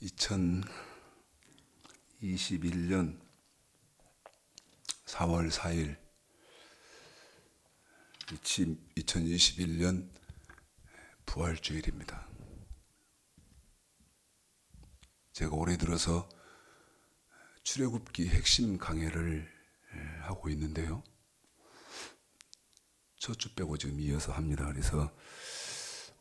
2021년 4월 4일 2021년 부활주일입니다. 제가 올해 들어서 출애굽기 핵심 강해를 하고 있는데요. 첫 주 빼고 지금 이어서 합니다. 그래서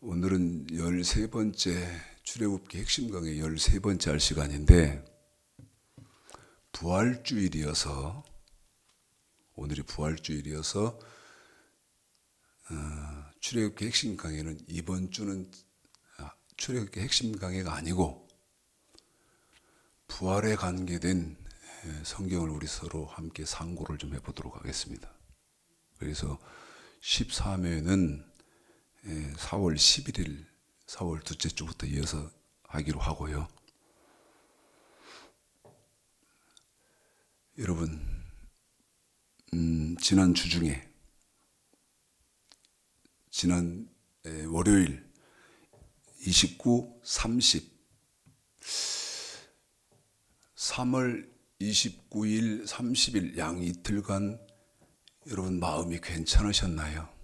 오늘은 13번째 출애굽기 핵심 강해 13번째 할 시간인데, 부활주일이어서 오늘이 부활주일이어서 출애굽기 핵심 강해는 이번 주는 출애굽기 핵심 강해가 아니고 부활에 관계된 성경을 우리 서로 함께 상고를 좀 해보도록 하겠습니다. 그래서 13회는 4월 11일 4월 둘째 주부터 이어서 하기로 하고요. 여러분, 지난 주 중에 지난 월요일 29, 30 3월 29일, 30일 양 이틀간 여러분 마음이 괜찮으셨나요?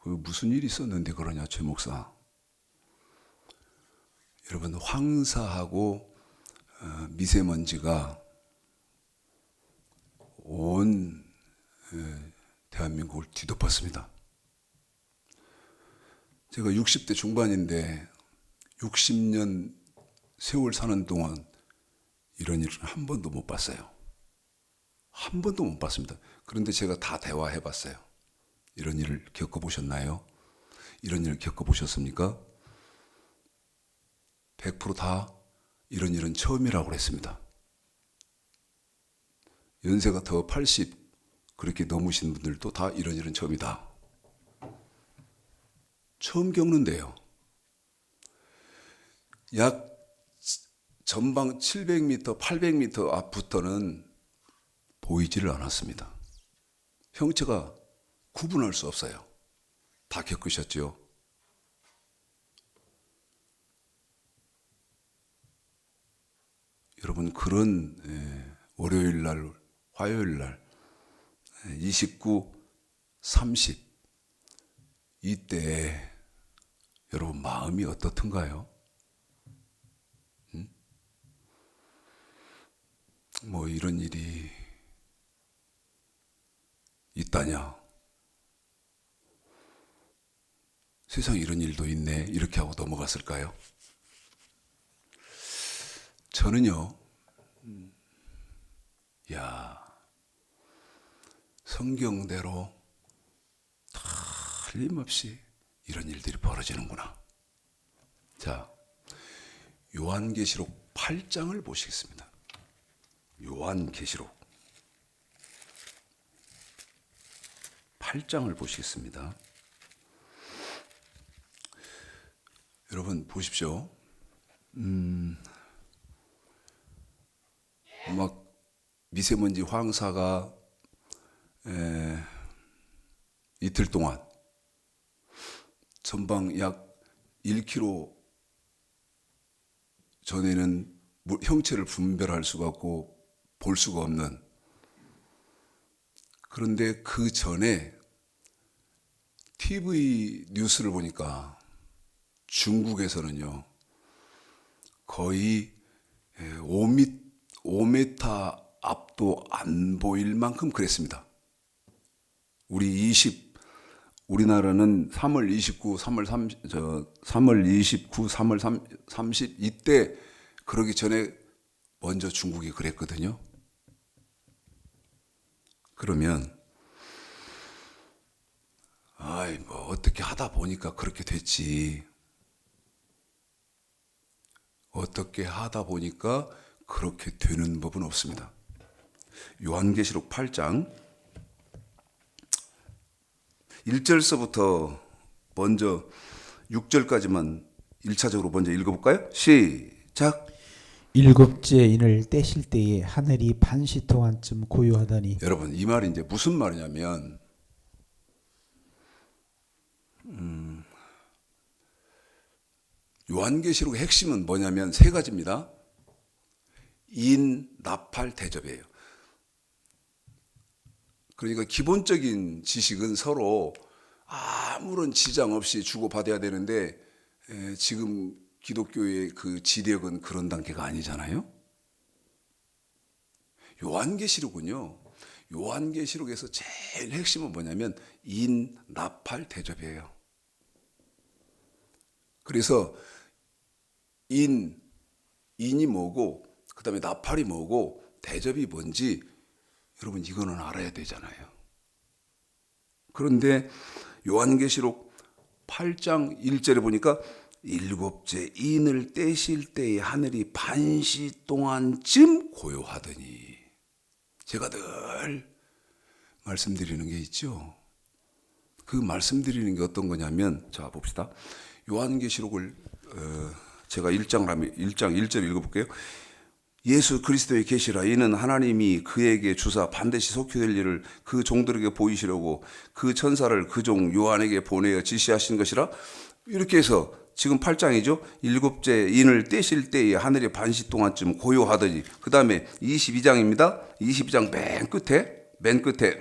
무슨 일이 있었는데 그러냐, 최 목사. 여러분, 황사하고 미세먼지가 온 대한민국을 뒤덮었습니다. 제가 60대 중반인데 60년 세월 사는 동안 이런 일은 한 번도 못 봤어요. 한 번도 못 봤습니다. 그런데 제가 다 대화해 봤어요. 이런 일을 겪어보셨나요? 이런 일을 겪어보셨습니까? 100% 다 이런 일은 처음이라고 그랬습니다. 연세가 더 80 그렇게 넘으신 분들도 다 이런 일은 처음이다. 처음 겪는데요. 약 전방 700m, 800m 앞부터는 보이지를 않았습니다. 형체가 구분할 수 없어요. 다 겪으셨죠? 여러분, 그런 월요일 날, 화요일 날 29, 30 이때 여러분 마음이 어떻던가요? 뭐 이런 일이 있다냐? 세상에 이런 일도 있네, 이렇게 하고 넘어갔을까요? 저는요, 성경대로 틀림없이 이런 일들이 벌어지는구나. 자, 요한계시록 8장을 보시겠습니다. 요한계시록 8장을 보시겠습니다. 여러분 보십시오. 막 미세먼지 황사가 이틀 동안 전방 약 1km 전에는 형체를 분별할 수가 없고 볼 수가 없는, 그런데 그 전에 TV 뉴스를 보니까 중국에서는요 거의 5m 앞도 안 보일 만큼 그랬습니다. 우리나라는 3월 29, 3월 30 이때 그러기 전에 먼저 중국이 그랬거든요. 그러면 뭐 어떻게 하다 보니까 그렇게 됐지. 어떻게 하다 보니까 그렇게 되는 법은 없습니다. 요한계시록 8장 1절서부터 먼저 6절까지만 1차적으로 먼저 읽어볼까요? 시작. 일곱째 인을 떼실 때에 하늘이 반시 동안쯤 고요하더니. 여러분, 이 말이 이제 무슨 말이냐면 요한계시록의 핵심은 뭐냐면 세 가지입니다. 인, 나팔, 대접이에요. 그러니까 기본적인 지식은 서로 아무런 지장 없이 주고받아야 되는데 지금 기독교의 그 지력은 그런 단계가 아니잖아요. 요한계시록은요. 요한계시록에서 제일 핵심은 뭐냐면 인, 나팔, 대접이에요. 그래서 인이 뭐고 그 다음에 나팔이 뭐고 대접이 뭔지 여러분 이거는 알아야 되잖아요. 그런데 요한계시록 8장 1절에 보니까 일곱째 인을 떼실 때에 하늘이 반시 동안쯤 고요하더니 제가 늘 말씀드리는 게 있죠. 그 말씀드리는 게 어떤 거냐면 자 봅시다. 요한계시록을 제가 1장 1절 읽어볼게요. 예수 그리스도의 계시라 이는 하나님이 그에게 주사 반드시 속히될 일을 그 종들에게 보이시려고 그 천사를 그 종 요한에게 보내어 지시하신 것이라. 이렇게 해서 지금 8장이죠. 일곱째 인을 떼실 때에 하늘이 반시 동안쯤 고요하더니 그 다음에 22장입니다. 22장 맨 끝에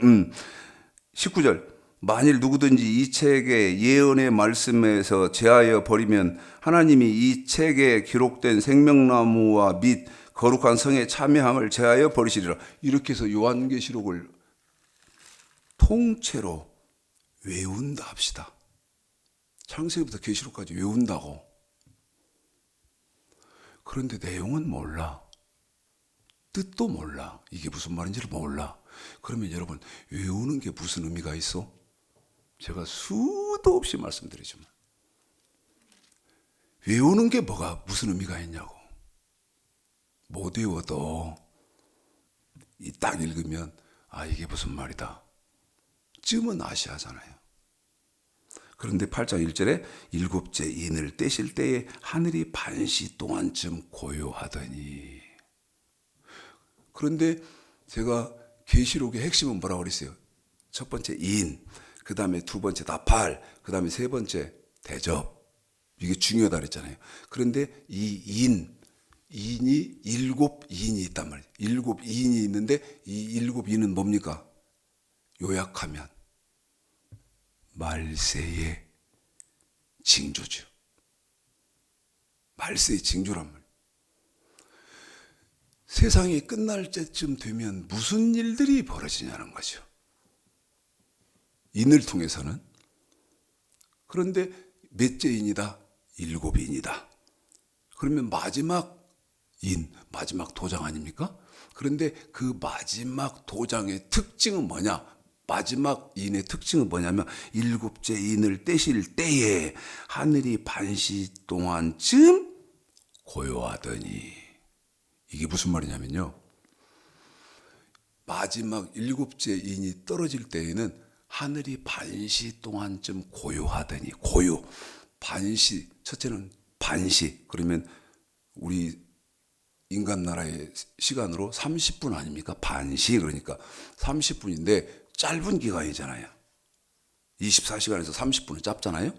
19절 만일 누구든지 이 책의 예언의 말씀에서 제하여 버리면 하나님이 이 책에 기록된 생명나무와 및 거룩한 성의 참여함을 제하여 버리시리라. 이렇게 해서 요한계시록을 통째로 외운다 합시다. 창세기부터 계시록까지 외운다고. 그런데 내용은 몰라. 뜻도 몰라. 이게 무슨 말인지를 몰라. 그러면 여러분 외우는 게 무슨 의미가 있어? 제가 수도 없이 말씀드리지만 외우는 게 뭐가 무슨 의미가 있냐고. 못 외워도 이 딱 읽으면 아 이게 무슨 말이다 쯤은 아시하잖아요. 그런데 8장 1절에 일곱째 인을 떼실 때에 하늘이 반시 동안쯤 고요하더니. 그런데 제가 계시록의 핵심은 뭐라고 그랬어요? 첫 번째 인, 그 다음에 두 번째 나팔, 그 다음에 세 번째 대접. 이게 중요하다 그랬잖아요. 그런데 이 인이 일곱 인이 있단 말이에요. 일곱 인이 있는데 이 일곱 인은 뭡니까? 요약하면 말세의 징조죠. 말세의 징조란 말이에요. 세상이 끝날 때쯤 되면 무슨 일들이 벌어지냐는 거죠. 인을 통해서는. 그런데 몇째 인이다? 일곱 인이다. 그러면 마지막 인, 마지막 도장 아닙니까? 그런데 그 마지막 도장의 특징은 뭐냐? 마지막 인의 특징은 뭐냐면 일곱째 인을 떼실 때에 하늘이 반시 동안쯤 고요하더니. 이게 무슨 말이냐면요. 마지막 일곱째 인이 떨어질 때에는 하늘이 반시 동안쯤 고요하더니. 고요. 반시. 첫째는 반시. 그러면 우리 인간 나라의 시간으로 30분 아닙니까? 반시. 그러니까 30분인데 짧은 기간이잖아요. 24시간에서 30분은 짧잖아요.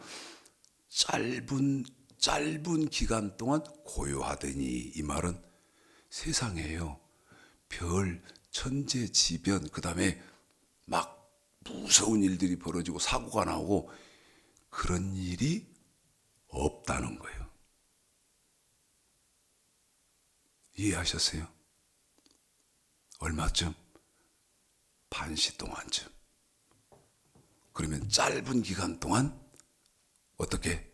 짧은 기간 동안 고요하더니. 이 말은 세상에요. 별, 천재지변, 그 다음에 막 무서운 일들이 벌어지고 사고가 나오고 그런 일이 없다는 거예요. 이해하셨어요? 얼마쯤? 반시 동안쯤. 그러면 짧은 기간 동안 어떻게?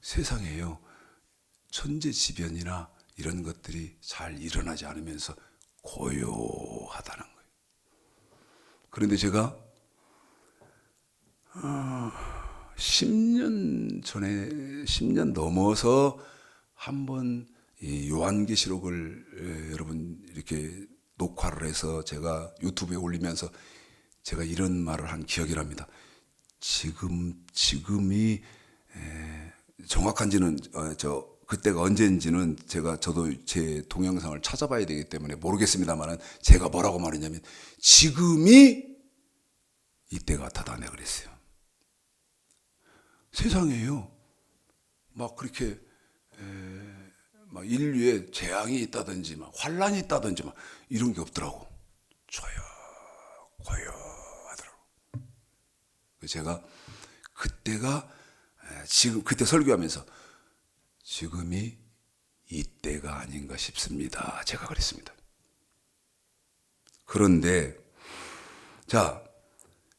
세상에요. 천재지변이나 이런 것들이 잘 일어나지 않으면서 고요하다는 거예요. 그런데 제가 10년 전에 10년 넘어서 한번 이 요한계시록을 여러분 이렇게 녹화를 해서 제가 유튜브에 올리면서 제가 이런 말을 한 기억이 납니다. 지금이 정확한지는 그때가 언제인지는 저도 제 동영상을 찾아봐야 되기 때문에 모르겠습니다만은 제가 뭐라고 말했냐면 지금이 이때 같아다 내가 그랬어요. 세상에요. 막 그렇게 막 인류에 재앙이 있다든지 막 환란이 있다든지 막 이런 게 없더라고. 고요하더라고. 제가 그때가 지금 그때 설교하면서 지금이 이때가 아닌가 싶습니다. 제가 그랬습니다. 그런데 자,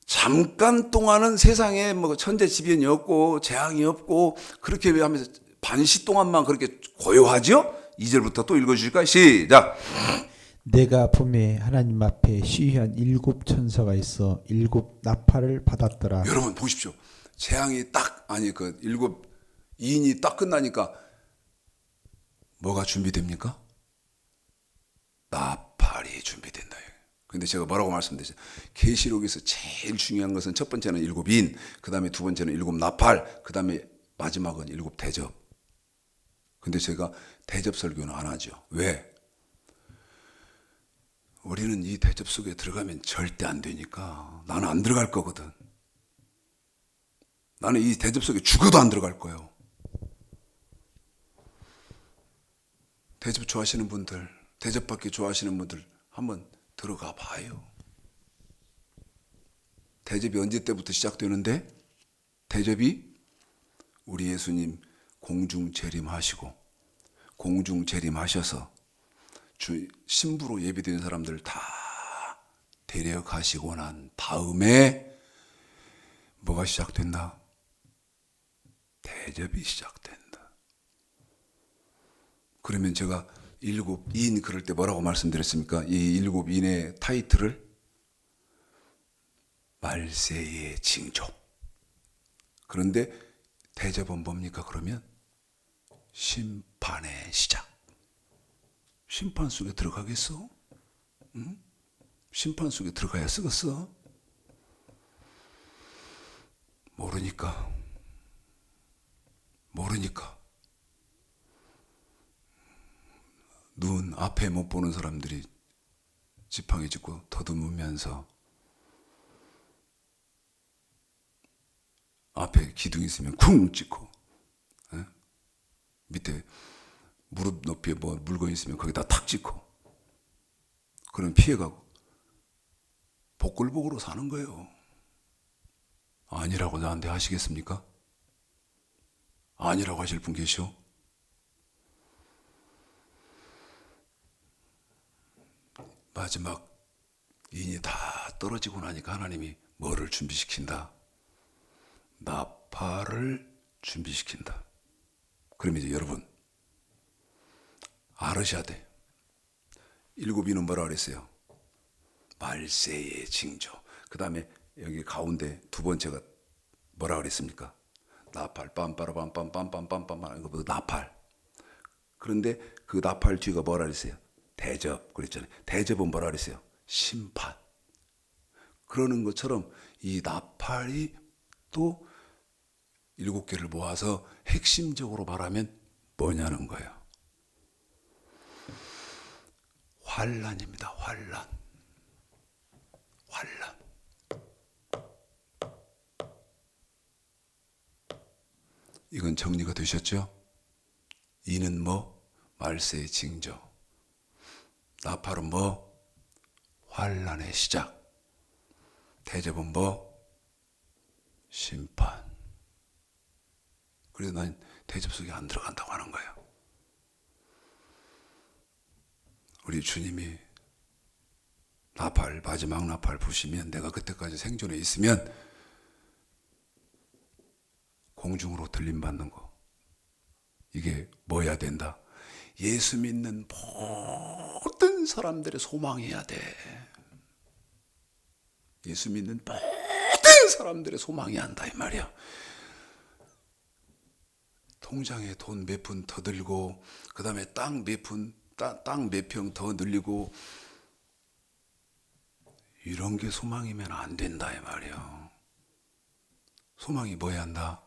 잠깐 동안은 세상에 뭐 천재지변이 없고 재앙이 없고 그렇게 하면서 반시 동안만 그렇게 고요하죠? 2절부터 또 읽어주실까요? 시작. 내가 봄에 하나님 앞에 시위한 7 천사가 있어 7 나팔을 받았더라. 여러분 보십시오. 재앙이 딱 아니 그 7 2인이 딱 끝나니까 뭐가 준비됩니까? 나팔이 준비된다. 근데 제가 뭐라고 말씀드렸어요? 계시록에서 제일 중요한 것은 첫 번째는 7인, 그 다음에 두 번째는 7 나팔, 그 다음에 마지막은 7 대접. 근데 제가 대접 설교는 안 하죠. 왜? 우리는 이 대접 속에 들어가면 절대 안 되니까. 나는 안 들어갈 거거든. 나는 이 대접 속에 죽어도 안 들어갈 거예요. 대접 좋아하시는 분들, 대접받기 좋아하시는 분들 한번 들어가 봐요. 대접이 언제 때부터 시작되는데? 대접이 우리 예수님 공중 재림하시고 공중 재림하셔서 신부로 예비된 사람들 다 데려가시고 난 다음에 뭐가 시작된다? 대접이 시작된다. 그러면 제가 7인 그럴 때 뭐라고 말씀드렸습니까? 이 7인의 타이틀을 말세의 징조. 그런데 대접은 뭡니까 그러면? 심판의 시작. 심판 속에 들어가겠어? 응? 심판 속에 들어가야 쓰겠어? 모르니까. 눈 앞에 못 보는 사람들이 지팡이 짚고 더듬으면서 앞에 기둥 있으면 쿵 찍고 밑에 무릎 높이에 뭐 물건 있으면 거기다 탁 찍고 그럼 피해가고 복글복으로 사는 거예요. 아니라고 나한테 하시겠습니까? 아니라고 하실 분 계시오? 마지막 인이 다 떨어지고 나니까 하나님이 뭐를 준비시킨다? 나팔을 준비시킨다. 그러면 이제 여러분 알으셔야 돼. 7인은 뭐라 그랬어요? 말세의 징조. 그 다음에 여기 가운데 두 번째가 뭐라 그랬습니까? 나팔 빰빠라빰빰빰빰빰빰 이거 나팔. 그런데 그 나팔 뒤가 뭐라 그랬어요? 대접 그랬잖아요. 대접은 뭐라 그랬어요? 심판. 그러는 것처럼 이 나팔이 또 7개를 모아서 핵심적으로 말하면 뭐냐는 거예요. 환란입니다. 환란. 이건 정리가 되셨죠? 이는 뭐? 말세의 징조. 나팔은 뭐? 환란의 시작. 대접은 뭐? 심판. 그래서 난 대접 속에 안 들어간다고 하는 거예요. 우리 주님이 나팔, 마지막 나팔 부시면 내가 그때까지 생존에 있으면 공중으로 들림받는 거. 이게 뭐야 된다? 예수 믿는 모든 사람들의 소망이어야 돼. 예수 믿는 모든 사람들의 소망이 한다 이 말이야. 통장에 돈 몇 푼 더 들고 그 다음에 땅 몇 평 더 늘리고 이런 게 소망이면 안 된다 이 말이야. 소망이 뭐야 한다?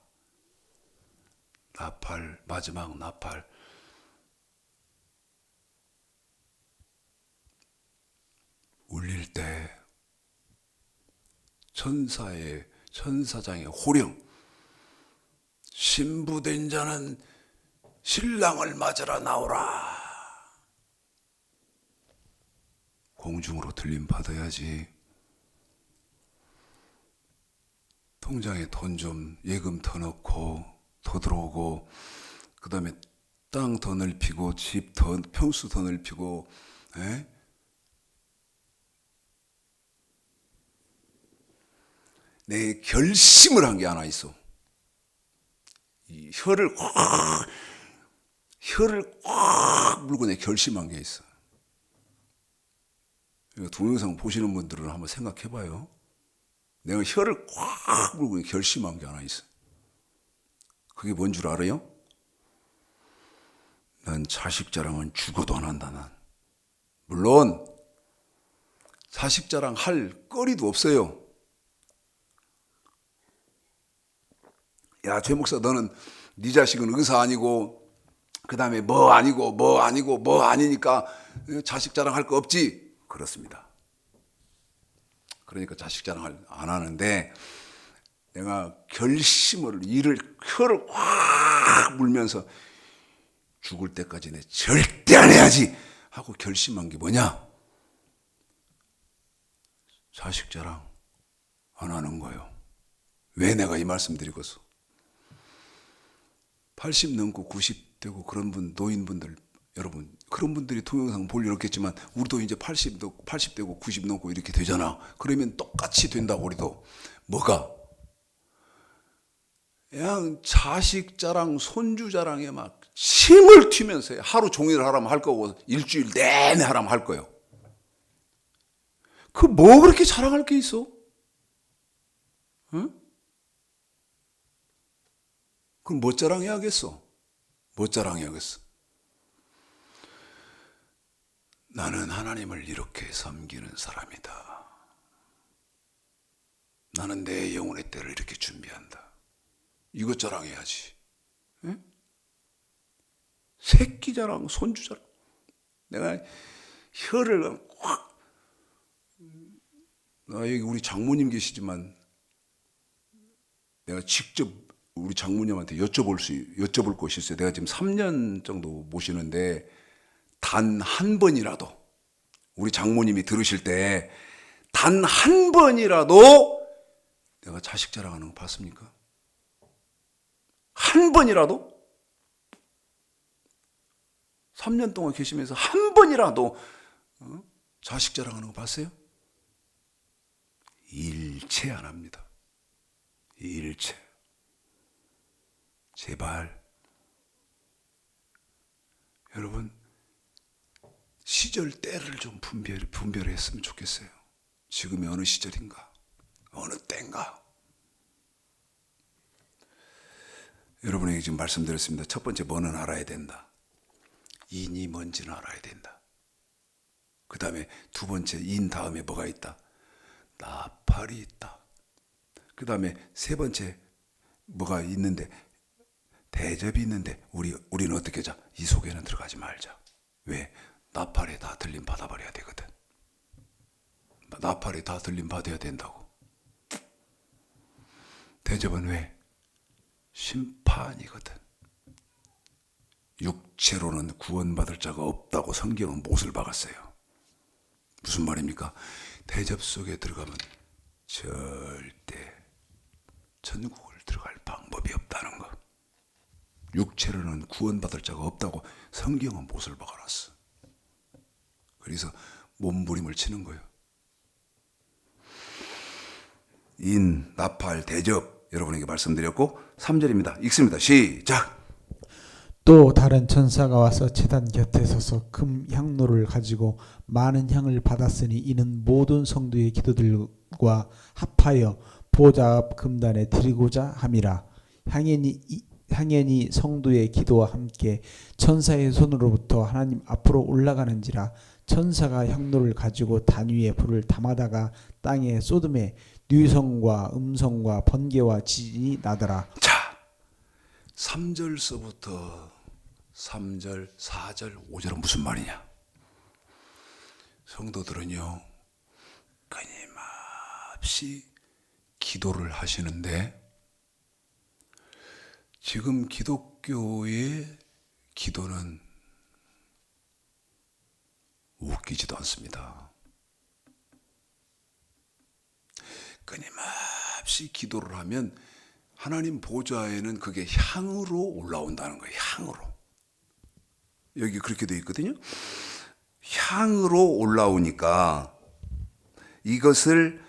나팔, 마지막 나팔. 울릴 때 천사장의 호령. 신부된 자는 신랑을 맞으러 나오라. 공중으로 들림 받아야지. 통장에 돈 좀 예금 더 넣고 더 들어오고, 그 다음에 땅 더 넓히고 집 더 평수 더 넓히고, 에? 내 결심을 한 게 하나 있어. 이 혀를 꽉 물고 내 결심한 게 있어. 동영상 보시는 분들은 한번 생각해봐요. 내가 혀를 꽉 물고 결심한 게 하나 있어. 그게 뭔 줄 알아요? 난 자식 자랑은 죽어도 안 한다. 난 물론 자식 자랑 할 거리도 없어요. 야, 최 목사, 너는 네 자식은 의사 아니고, 그 다음에 뭐 아니고 뭐 아니고 뭐 아니니까 자식 자랑할 거 없지. 그렇습니다. 그러니까 자식 자랑을 안 하는데, 내가 결심을, 혀를 확 물면서 죽을 때까지 내 절대 안 해야지 하고 결심한 게 뭐냐? 자식 자랑 안 하는 거예요. 왜 내가 이 말씀 드리고서 80 넘고 90 되고 그런 분, 노인분들, 여러분, 그런 분들이 동영상 볼 일 없겠지만 우리도 이제 80 되고 90 넘고 이렇게 되잖아. 그러면 똑같이 된다고. 우리도 뭐가? 그냥 자식 자랑, 손주 자랑에 막 침을 튀면서 하루 종일 하라면 할 거고 일주일 내내 하라면 할 거예요. 그 뭐 그렇게 자랑할 게 있어? 응? 그럼 뭐 자랑해야겠어? 뭐 자랑해야겠어? 나는 하나님을 이렇게 섬기는 사람이다. 나는 내 영혼의 때를 이렇게 준비한다. 이것 자랑해야지. 응? 새끼 자랑, 손주 자랑. 내가 혀를 확, 여기 우리 장모님 계시지만 내가 직접 우리 장모님한테 여쭤볼 것이 있어요. 내가 지금 3년 정도 모시는데 단 한 번이라도 우리 장모님이 들으실 때 단 한 번이라도 내가 자식 자랑하는 거 봤습니까? 한 번이라도? 3년 동안 계시면서 한 번이라도 자식 자랑하는 거 봤어요? 일체 안 합니다. 일체. 제발 여러분, 시절 때를 좀 분별했으면 좋겠어요. 지금이 어느 시절인가, 어느 때인가. 여러분에게 지금 말씀드렸습니다. 첫 번째, 뭐는 알아야 된다. 인이 뭔지는 알아야 된다. 그 다음에 두 번째, 인 다음에 뭐가 있다? 나팔이 있다. 그 다음에 세 번째, 뭐가 있는데? 대접이 있는데 우리는 어떻게 하자? 이 속에는 들어가지 말자. 왜? 나팔에 다 들림 받아버려야 되거든. 나팔에 다 들림 받아야 된다고. 대접은 왜? 심판이거든. 육체로는 구원받을 자가 없다고 성경은 못을 박았어요. 무슨 말입니까? 대접 속에 들어가면 절대 천국을 들어갈 방법이 없다는 거. 육체로는 구원받을 자가 없다고 성경은 못을 박아놨어. 그래서 몸부림을 치는 거예요. 인, 나팔, 대접 여러분에게 말씀드렸고 3절입니다. 읽습니다. 시작. 또 다른 천사가 와서 제단 곁에 서서 금 향로를 가지고 많은 향을 받았으니 이는 모든 성도의 기도들과 합하여 보좌 앞 금단에 드리고자 함이라. 향연이 성도의 기도와 함께 천사의 손으로부터 하나님 앞으로 올라가는지라. 천사가 향로를 가지고 단 위에 불을 담아다가 땅에 쏟음에 뉘성과 음성과 번개와 지진이 나더라. 자, 3절서부터 3절, 4절, 5절은 무슨 말이냐? 성도들은요, 끊임없이 기도를 하시는데 지금 기독교의 기도는 웃기지도 않습니다. 끊임없이 기도를 하면 하나님 보좌에는 그게 향으로 올라온다는 거예요. 향으로. 여기 그렇게 되어 있거든요. 향으로 올라오니까 이것을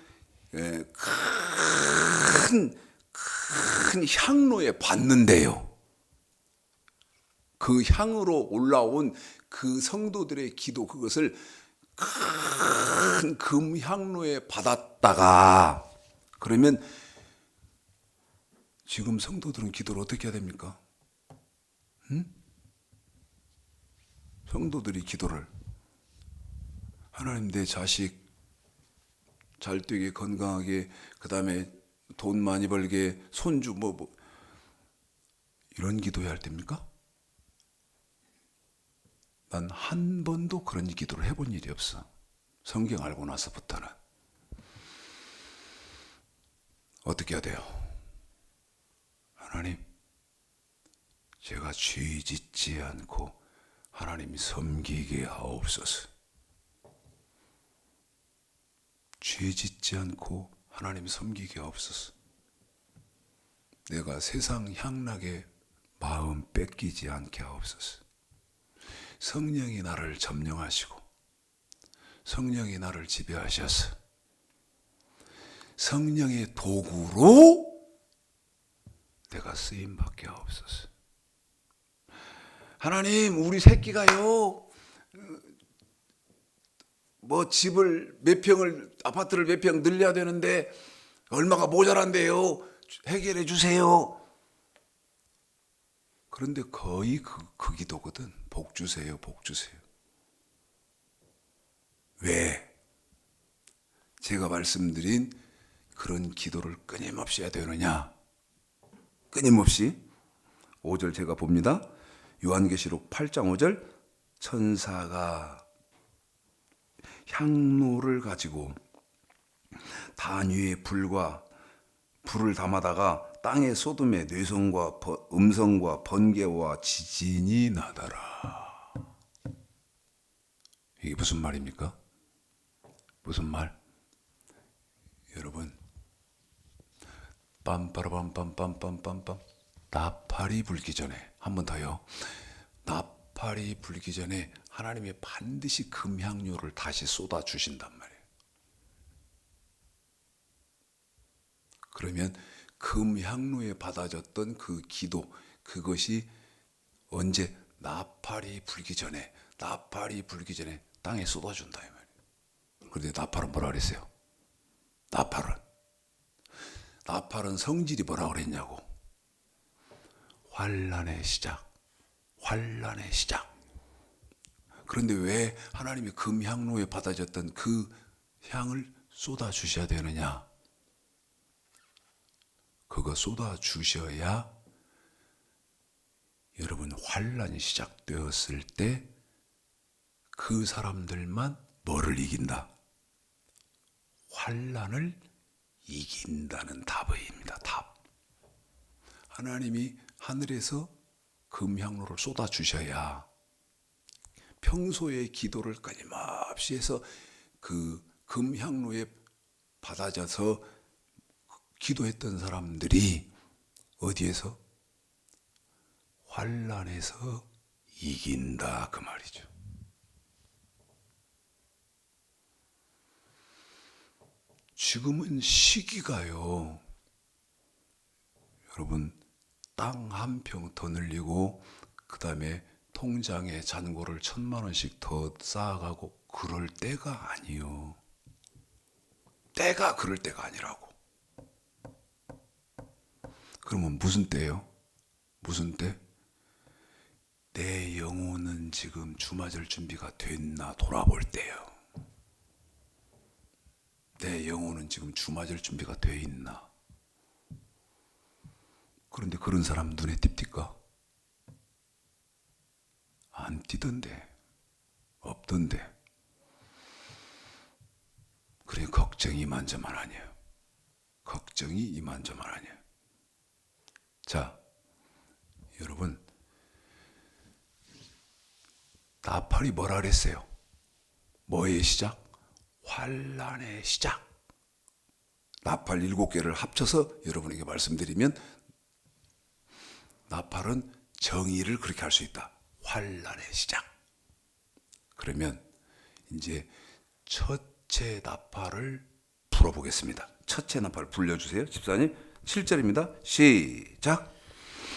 큰 향로에 받는데요. 그 향으로 올라온 그 성도들의 기도, 그것을 큰 금향로에 받았다가, 그러면 지금 성도들은 기도를 어떻게 해야 됩니까? 성도들이 기도를, 하나님 내 자식 잘 되게 건강하게, 그 다음에 돈 많이 벌게, 손주 이런 기도해야 할 때입니까? 난 한 번도 그런 기도를 해본 일이 없어. 성경 알고 나서부터는. 어떻게 해야 돼요? 하나님, 제가 죄 짓지 않고 하나님 섬기게 하옵소서. 죄 짓지 않고 하나님 섬기게 하옵소서. 내가 세상 향락에 마음 뺏기지 않게 하옵소서. 성령이 나를 점령하시고 성령이 나를 지배하셔서 성령의 도구로 내가 쓰임받게 하옵소서. 하나님, 우리 새끼가요, 집을 몇 평을, 아파트를 몇 평 늘려야 되는데 얼마가 모자란데요, 해결해 주세요. 그런데 거의 그 기도거든. 복 주세요, 복 주세요. 왜? 제가 말씀드린 그런 기도를 끊임없이 해야 되느냐? 끊임없이. 5절 제가 봅니다. 요한계시록 8장 5절, 천사가 향로를 가지고 단 위에 불을 담아다가 땅의 소돔에 뇌성과 음성과 번개와 지진이 나더라. 이게 무슨 말입니까? 무슨 말? 여러분, 빰빠라빰빰빰빰빰빰, 나팔이 불기 전에, 한 번 더요. 나팔이 불기 전에 하나님이 반드시 금향료를 다시 쏟아 주신단 말이에요. 그러면 금향로에 받아졌던 그 기도, 그것이 언제? 나팔이 불기 전에 땅에 쏟아준다 이 말이에요. 그런데 나팔은 뭐라 그랬어요? 나팔은 성질이 뭐라 그랬냐고? 환난의 시작. 그런데 왜 하나님이 금향로에 받아졌던 그 향을 쏟아 주셔야 되느냐? 그거 쏟아 주셔야 여러분, 환난이 시작되었을 때 그 사람들만 뭐를 이긴다? 환난을 이긴다는 답입니다. 답. 하나님이 하늘에서 금향로를 쏟아 주셔야 평소에 기도를 끊임없이 해서 그 금향로에 받아져서 기도했던 사람들이 어디에서? 환난에서 이긴다, 그 말이죠. 지금은 시기가요, 여러분, 땅 한 평 더 늘리고 그 다음에 통장에 잔고를 1,000만 원씩 더 쌓아가고 그럴 때가 아니요. 때가 그럴 때가 아니라고. 그러면 무슨 때예요? 무슨 때? 내 영혼은 지금 주 맞을 준비가 됐나 돌아볼 때요. 내 영혼은 지금 주 맞을 준비가 돼 있나? 그런데 그런 사람 눈에 띕니까? 안 띄던데, 없던데. 그래, 걱정이 이만저만 아니에요. 걱정이 이만저만 아니에요. 자, 여러분, 나팔이 뭐라 그랬어요? 뭐의 시작? 환란의 시작. 나팔 7개를 합쳐서 여러분에게 말씀드리면 나팔은 정의를 그렇게 할 수 있다. 환란의 시작. 그러면 이제 첫째 나팔을 불어보겠습니다. 첫째 나팔 불려주세요. 집사님 7절입니다. 시작.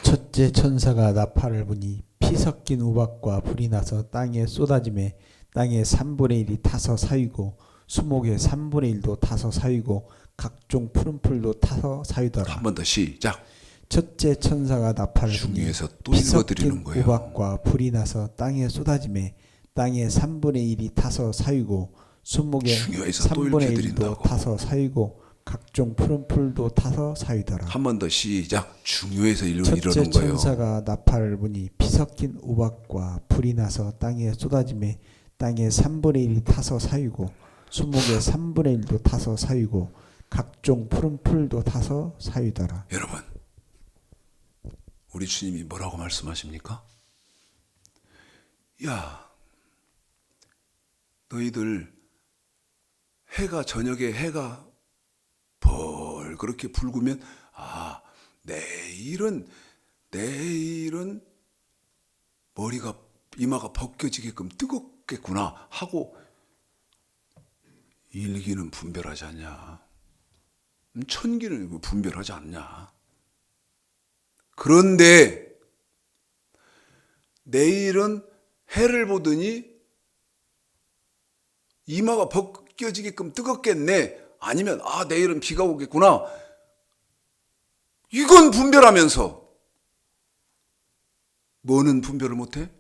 첫째 천사가 나팔을 부니 피 섞인 우박과 불이 나서 땅에 쏟아지매 땅의 3분의 1이 타서 사이고 수목의 3분의 1도 타서 사이고 각종 푸른 풀도 타서 사이더라. 한 번 더 시작. 첫째 천사가 나팔을 부니 중요해서 또 피 읽어드리는 섞인 거예요. 우박과 불이 나서 땅에 쏟아지매 땅의 3분의 1이 타서 사이고 수목의 중요해서 또 3분의 1도 읽혀드린다고. 타서 사이고 각종 푸른 풀도 타서 사이더라. 한 번 더 시작. 중요해서 첫째 이러는 거예요. 천사가 나팔을 부니 피 섞인 우박과 불이 나서 땅에 쏟아지매 땅의 3분의 1이 타서 사이고 수목의 3분의 1도 타서 사이고 각종 푸른 풀도 타서 사이더라. 여러분, 우리 주님이 뭐라고 말씀하십니까? 야, 너희들 저녁에 해가 벌 그렇게 붉으면 내일은 머리가 이마가 벗겨지게끔 뜨겁겠구나 하고 일기는 분별하지 않냐? 천기는 분별하지 않냐? 그런데 내일은 해를 보더니 이마가 벗겨지게끔 뜨겁겠네. 아니면 내일은 비가 오겠구나. 이건 분별하면서 뭐는 분별을 못해?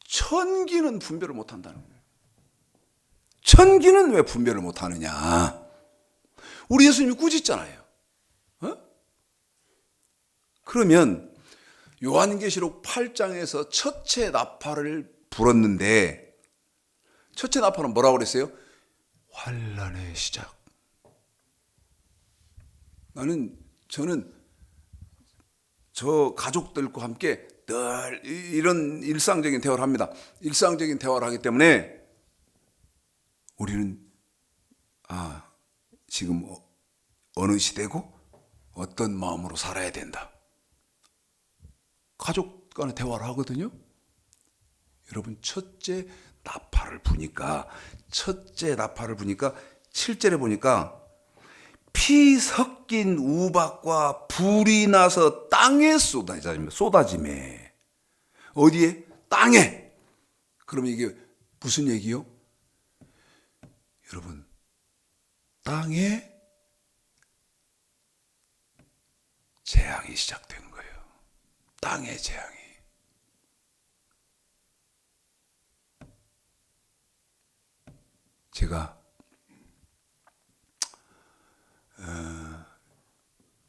천기는 분별을 못한다는 거예요. 천기는 왜 분별을 못하느냐? 우리 예수님이 꾸짖잖아요. 그러면 요한계시록 8장에서 첫째 나팔을 불었는데 첫째 나팔은 뭐라고 그랬어요? 환란의 시작. 저는 저 가족들과 함께 늘 이런 일상적인 대화를 합니다. 일상적인 대화를 하기 때문에 우리는 지금 어느 시대고 어떤 마음으로 살아야 된다. 가족 간의 대화를 하거든요. 여러분 첫째 나팔을 부니까 7절에 보니까 피 섞인 우박과 불이 나서 땅에 쏟아지매. 어디에? 땅에. 그러면 이게 무슨 얘기요? 여러분, 땅에 재앙이 시작된 거예요. 땅의 재앙이. 제가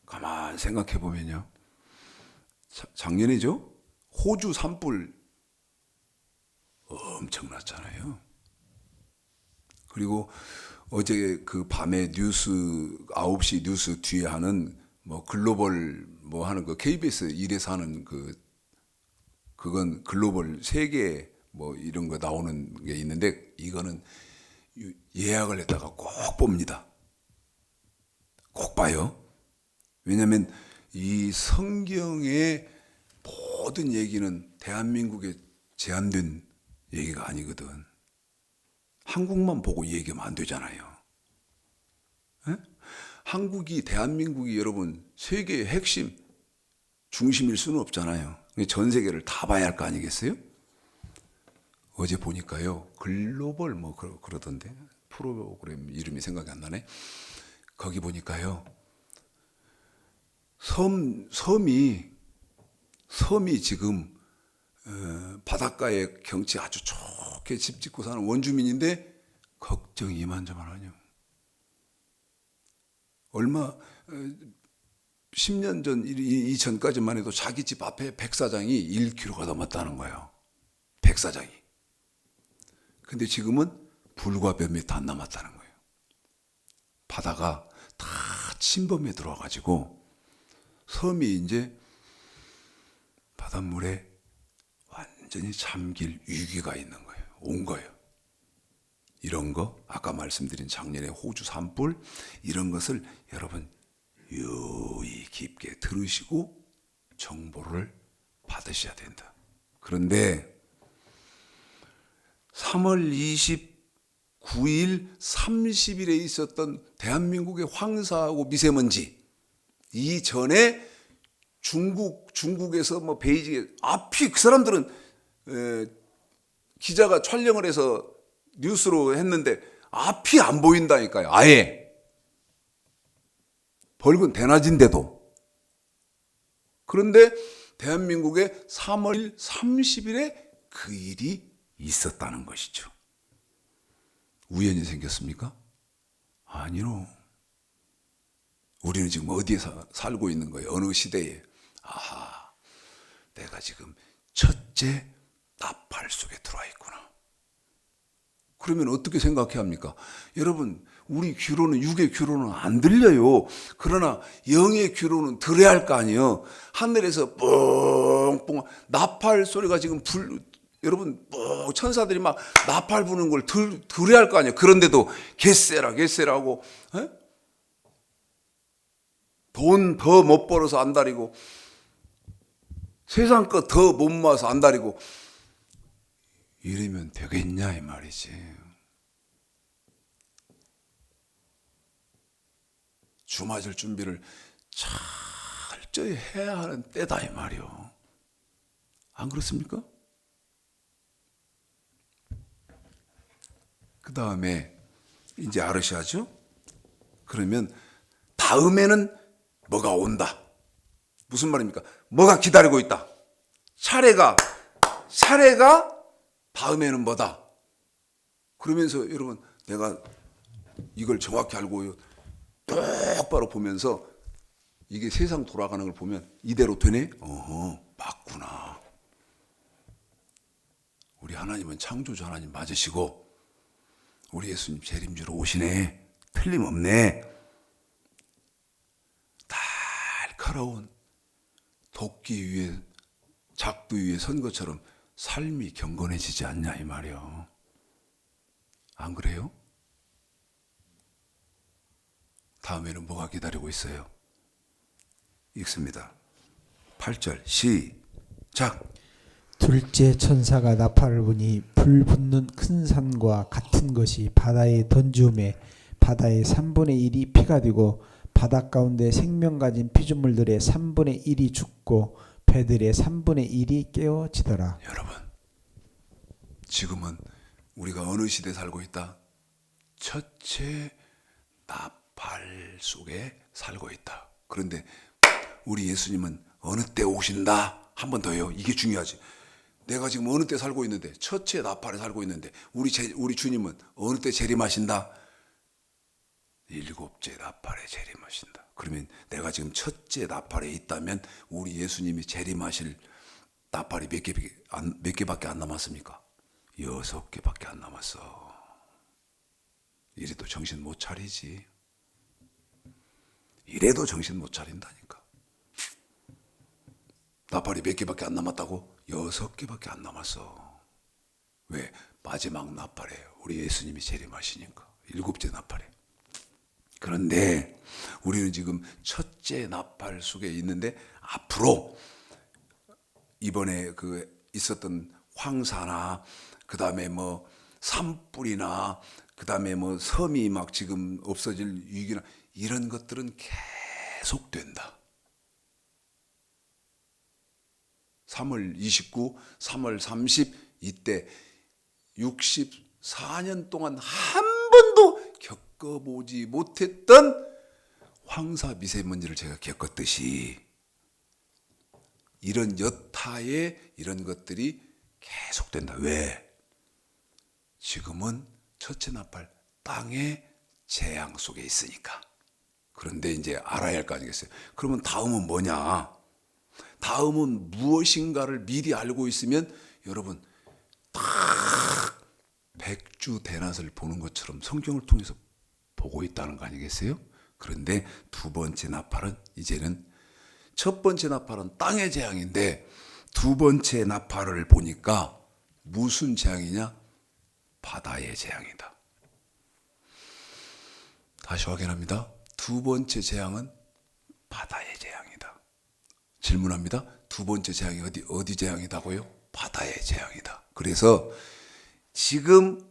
가만 생각해 보면요, 작년이죠. 호주 산불 엄청났잖아요. 그리고 어제 그 밤에 뉴스 9시 뉴스 뒤에 하는 뭐 글로벌 뭐 하는 그 KBS 1에서 하는 그건 글로벌 세계 뭐 이런 거 나오는 게 있는데 이거는 예약을 했다가 꼭 봅니다. 꼭 봐요. 왜냐하면 이 성경의 모든 얘기는 대한민국에 제한된 얘기가 아니거든. 한국만 보고 얘기하면 안 되잖아요. 에? 대한민국이 여러분 세계의 핵심 중심일 수는 없잖아요. 전 세계를 다 봐야 할 거 아니겠어요? 어제 보니까요, 글로벌 뭐 그러던데 프로그램 이름이 생각이 안 나네. 거기 보니까요, 섬이 지금 바닷가에 경치 아주 좋게 집 짓고 사는 원주민인데 걱정이 이만저만하냐. 얼마 10년 전 이전까지만 해도 자기 집 앞에 백사장이 1km가 넘었다는 거예요. 백사장이. 근데 지금은 불과 몇 미터 안 남았다는 거예요. 바다가 다 침범에 들어와가지고 섬이 이제 바닷물에 완전히 잠길 위기가 있는 거예요. 온 거예요. 이런 거 아까 말씀드린 작년에 호주 산불 이런 것을 여러분 유의 깊게 들으시고 정보를 받으셔야 된다. 그런데 3월 29일, 30일에 있었던 대한민국의 황사하고 미세먼지 이전에 중국에서 뭐 베이징에 앞이 그 사람들은 기자가 촬영을 해서 뉴스로 했는데 앞이 안 보인다니까요. 아예 벌금 대낮인데도. 그런데 대한민국의 3월 30일에 그 일이 있었다는 것이죠. 우연히 생겼습니까? 아니요. 우리는 지금 어디에 살고 있는 거예요? 어느 시대에? 아하, 내가 지금 첫째 나팔 속에 들어와 있구나. 그러면 어떻게 생각해야 합니까? 여러분, 우리 귀로는, 육의 귀로는 안 들려요. 그러나 영의 귀로는 들어야 할 거 아니에요. 하늘에서 뻥뻥 나팔 소리가 지금 여러분 천사들이 막 나팔 부는 걸 들어야 할 거 아니에요. 그런데도 겟세라 하고 돈 더 못 벌어서 안달이고 세상 거 더 못 모아서 안달이고 이러면 되겠냐 이 말이지. 주 맞을 준비를 철저히 해야 하는 때다 이 말이요. 안 그렇습니까? 그 다음에 이제 아르시아죠. 그러면 다음에는 뭐가 온다. 무슨 말입니까? 뭐가 기다리고 있다. 차례가 다음에는 뭐다. 그러면서 여러분 내가 이걸 정확히 알고 똑바로 보면서 이게 세상 돌아가는 걸 보면 이대로 되네? 맞구나. 우리 하나님은 창조주 하나님 맞으시고 우리 예수님 재림주로 오시네. 틀림없네. 날카로운 도끼 위에 작두 위에 선 것처럼 삶이 경건해지지 않냐 이 말이요. 안 그래요? 다음에는 뭐가 기다리고 있어요? 읽습니다. 8절 시작. 둘째 천사가 나팔을 부니 불 붙는 큰 산과 같은 것이 바다에 던지음에 바다의 3분의 1이 피가 되고 바다 가운데 생명 가진 피조물들의 3분의 1이 죽고 배들의 3분의 1이 깨어지더라. 여러분, 지금은 우리가 어느 시대에 살고 있다? 첫째 나팔 속에 살고 있다. 그런데 우리 예수님은 어느 때 오신다? 한 번 더요. 이게 중요하지. 내가 지금 어느 때 살고 있는데 첫째 나팔에 살고 있는데 우리 주님은 어느 때 재림하신다? 일곱째 나팔에 재림하신다. 그러면 내가 지금 첫째 나팔에 있다면 우리 예수님이 재림하실 나팔이 몇 개밖에 안 남았습니까? 6개밖에 안 남았어. 이래도 정신 못 차리지. 이래도 정신 못 차린다니까. 나팔이 몇 개밖에 안 남았다고? 6개밖에 안 남았어. 왜? 마지막 나팔에 우리 예수님이 재림하시니까. 7째 나팔에. 그런데 우리는 지금 첫째 나팔 속에 있는데 앞으로 이번에 있었던 황사나 그 다음에 뭐 산불이나 그 다음에 뭐 섬이 막 지금 없어질 위기나 이런 것들은 계속된다. 3월 29, 3월 30 이때 64년 동안 한 번도 겪어보지 못했던 황사 미세먼지를 제가 겪었듯이 이런 여타의 이런 것들이 계속된다. 왜? 지금은 첫째 나팔 땅의 재앙 속에 있으니까. 그런데 이제 알아야 할 거 아니겠어요? 그러면 다음은 뭐냐? 다음은 무엇인가를 미리 알고 있으면 여러분 딱 백주 대낮을 보는 것처럼 성경을 통해서 보고 있다는 거 아니겠어요? 그런데 두 번째 나팔은 이제는 첫 번째 나팔은 땅의 재앙인데 두 번째 나팔을 보니까 무슨 재앙이냐? 바다의 재앙이다. 다시 확인합니다. 두 번째 재앙은 바다의 재앙이다. 질문합니다. 두 번째 재앙이 어디 재앙이다고요? 바다의 재앙이다. 그래서 지금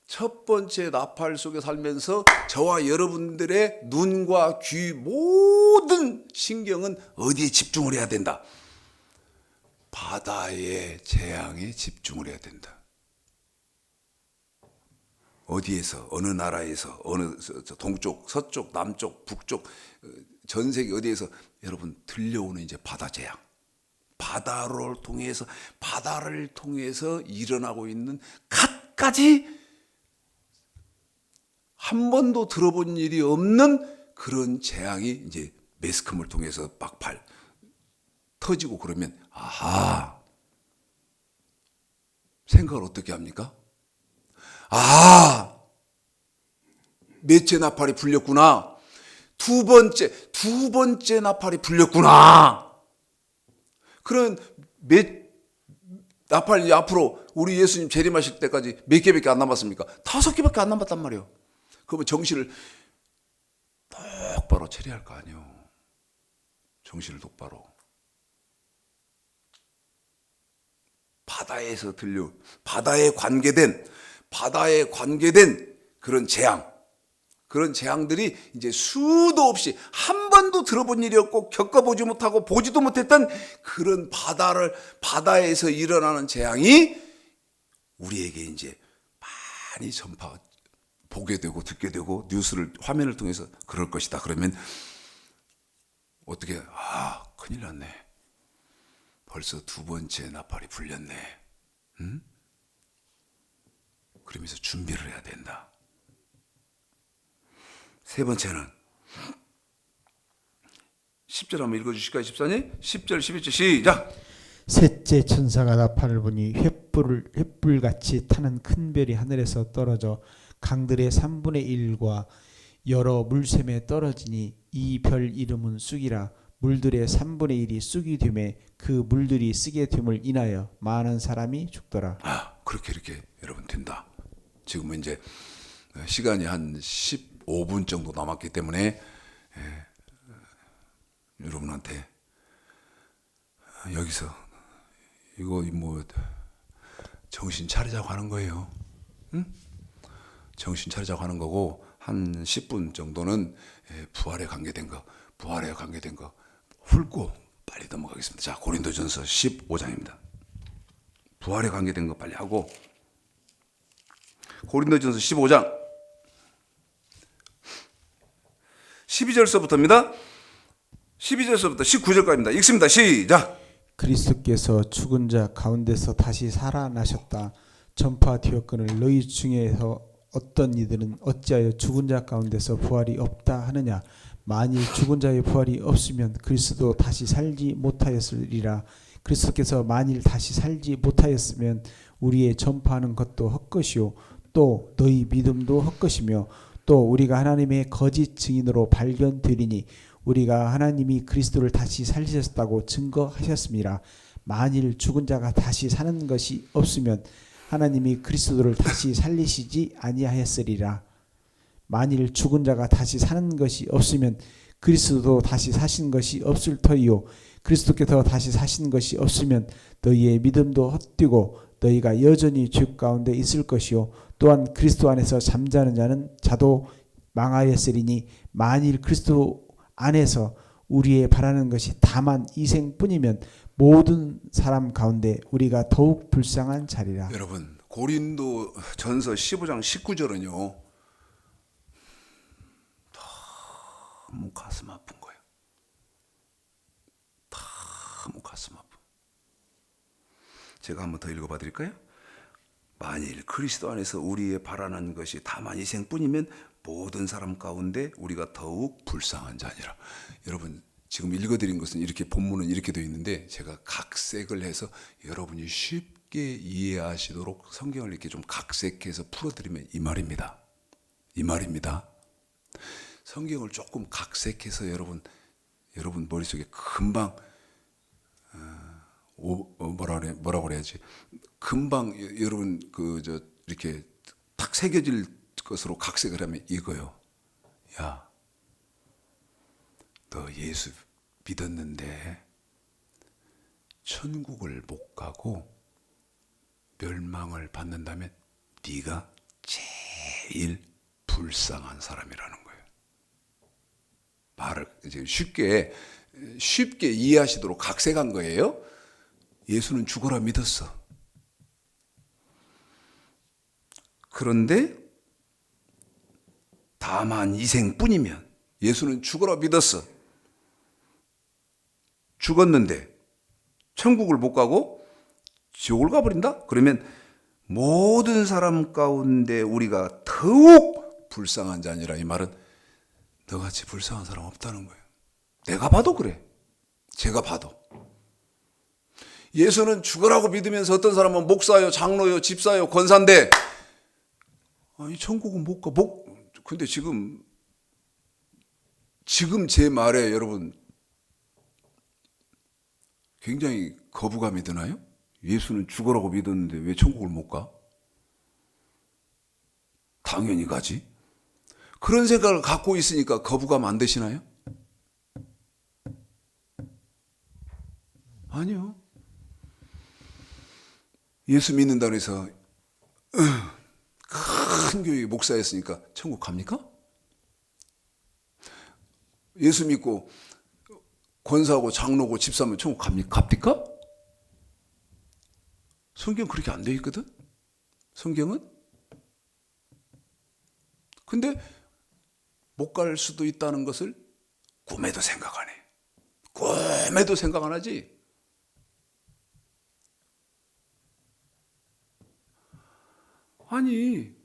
첫 번째 나팔 속에 살면서 저와 여러분들의 눈과 귀 모든 신경은 어디에 집중을 해야 된다? 바다의 재앙에 집중을 해야 된다. 어디에서, 어느 나라에서, 어느 동쪽, 서쪽, 남쪽, 북쪽, 전 세계 어디에서 여러분 들려오는 이제 바다 재앙. 바다를 통해서 일어나고 있는 갖가지 한 번도 들어본 일이 없는 그런 재앙이 이제 매스컴을 통해서 막팔 터지고 그러면 아하, 생각을 어떻게 합니까? 아, 몇째 나팔이 불렸구나. 두 번째 나팔이 불렸구나. 그런 나팔이 앞으로 우리 예수님 재림하실 때까지 몇 개밖에 안 남았습니까? 5개밖에 안 남았단 말이에요. 그러면 정신을 똑바로 차려야 할 거 아니에요. 정신을 똑바로. 바다에 관계된 그런 재앙들이 이제 수도 없이 한 번도 들어본 일이 없고 겪어보지 못하고 보지도 못했던 그런 바다에서 일어나는 재앙이 우리에게 이제 많이 보게 되고 듣게 되고 화면을 통해서 그럴 것이다. 그러면 어떻게 큰일 났네. 벌써 두 번째 나팔이 불렸네. 응? 그러면서 준비를 해야 된다. 세 번째는 10절 한번 읽어주실까요? 14님? 10절 11절 시작. 셋째 천사가 나팔을 부니 횃불같이 타는 큰 별이 하늘에서 떨어져 강들의 3분의 1과 여러 물샘에 떨어지니 이 별 이름은 쑥이라. 물들의 3분의 1이 쑥이 되매 그 물들이 쓰게 됨을 인하여 많은 사람이 죽더라. 그렇게 이렇게 여러분 된다. 지금은 이제 시간이 한 15분 정도 남았기 때문에 여러분한테 여기서 이거 뭐 정신 차리자고 하는 거예요. 응? 정신 차리자고 하는 거고 한 10분 정도는 부활에 관계된 거 훑고 빨리 넘어가겠습니다. 자, 고린도전서 15장입니다. 부활에 관계된 거 빨리 하고 고린도전서 15장 12절서부터입니다. 12절서부터 19절까지입니다. 읽습니다. 시작. 그리스도께서 죽은 자 가운데서 다시 살아나셨다. 전파되었거늘 너희 중에서 어떤 이들은 어찌하여 죽은 자 가운데서 부활이 없다 하느냐. 만일 죽은 자의 부활이 없으면 그리스도 다시 살지 못하였으리라. 그리스도께서 만일 다시 살지 못하였으면 우리의 전파하는 것도 헛것이요 또 너희 믿음도 헛것이며 또 우리가 하나님의 거짓 증인으로 발견되리니 우리가 하나님이 그리스도를 다시 살리셨다고 증거하셨습니다. 만일 죽은 자가 다시 사는 것이 없으면 하나님이 그리스도를 다시 살리시지 아니하였으리라. 만일 죽은 자가 다시 사는 것이 없으면 그리스도도 다시 사신 것이 없을 터이요 그리스도께서 다시 사신 것이 없으면 너희의 믿음도 헛되고 너희가 여전히 죄 가운데 있을 것이요 또한 그리스도 안에서 잠자는 자도 망하였으리니 만일 그리스도 안에서 우리의 바라는 것이 다만 이생뿐이면 모든 사람 가운데 우리가 더욱 불쌍한 자리라. 여러분 고린도전서 15장 19절은요 너무 가슴 아픈 거예요. 너무 가슴 아픈. 제가 한번 더 읽어봐 드릴까요? 만일 그리스도 안에서 우리의 바라는 것이 다만 이생뿐이면 모든 사람 가운데 우리가 더욱 불쌍한 자니라. 여러분 지금 읽어드린 것은 이렇게 본문은 이렇게 되어 있는데 제가 각색을 해서 여러분이 쉽게 이해하시도록 성경을 이렇게 좀 각색해서 풀어드리면 이 말입니다. 성경을 조금 각색해서 여러분 머릿속에 금방 뭐라고 그래야지. 금방 여러분 이렇게 탁 새겨질 것으로 각색을 하면 이거요. 야, 너 예수 믿었는데 천국을 못 가고 멸망을 받는다면 네가 제일 불쌍한 사람이라는 거예요. 말을 이제 쉽게 이해하시도록 각색한 거예요. 예수는 죽어라 믿었어. 그런데 다만 이생뿐이면, 예수는 죽어라 믿었어. 죽었는데 천국을 못 가고 지옥을 가버린다? 그러면 모든 사람 가운데 우리가 더욱 불쌍한 자니라. 이 말은 너같이 불쌍한 사람 없다는 거예요. 내가 봐도 그래. 제가 봐도. 예수는 죽으라고 믿으면서 어떤 사람은 목사요, 장로요, 집사요, 권사인데 아니 천국은 못 가. 근데 지금 제 말에 여러분 굉장히 거부감이 드나요? 예수는 죽으라고 믿었는데 왜 천국을 못 가? 당연히 가지. 그런 생각을 갖고 있으니까 거부감 안 되시나요? 아니요. 예수 믿는다고 해서 큰 교회 목사였으니까 천국 갑니까? 예수 믿고 권사하고 장로고 집사면 천국 갑니까? 성경 그렇게 안 돼 있거든? 성경은? 근데 못 갈 수도 있다는 것을 꿈에도 생각 안 해. 꿈에도 생각 안 하지. 아니,